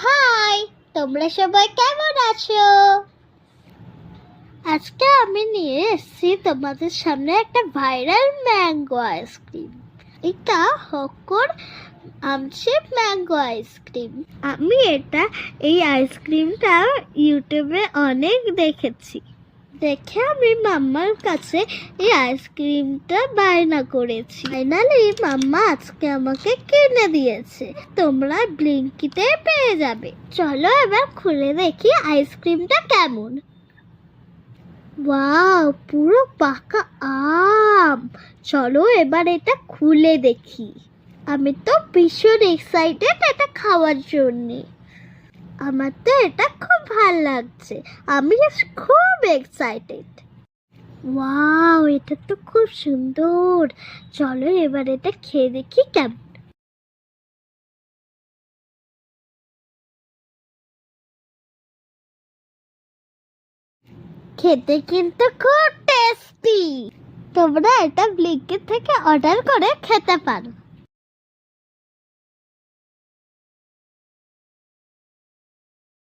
High, তোমরা সবাই কেমন আছো? আজকে আমি নিয়ে এসেছি তোমাদের সামনে একটা ভাইরাল ম্যাঙ্গো আইসক্রিম। এটা হকর আমশেপ ম্যাঙ্গো আইসক্রিম। আমি এই আইসক্রিমটা ইউটিউবে অনেক দেখেছি। দেখে আমি মাম্মার কাছে এই আইসক্রিমটা বায়না করেছি। ফাইনালি মাম্মা আজকে আমাকে কিনে দিয়েছে। তোমরা ব্লিঙ্কিতে পেয়ে যাবে। চলো এবার খুলে দেখি আইসক্রিমটা কেমন। ওয়াও, পুরো পাকা আম। চলো এবার এটা খুলে দেখি। আমি তো ভীষণ এক্সাইটেড এটা খাওয়ার জন্যে। আমার তো এটা খুব ভালো লাগছে। আমি খুব এক্সাইটেড। ওয়াও, এটা তো খুব সুন্দর। চলো এবার এটা খেয়ে দেখি কেমন। খেতে কিন্তু খুব টেস্টি। তোমরা এটা ব্লিঙ্কিট থেকে অর্ডার করে খেতে পারো।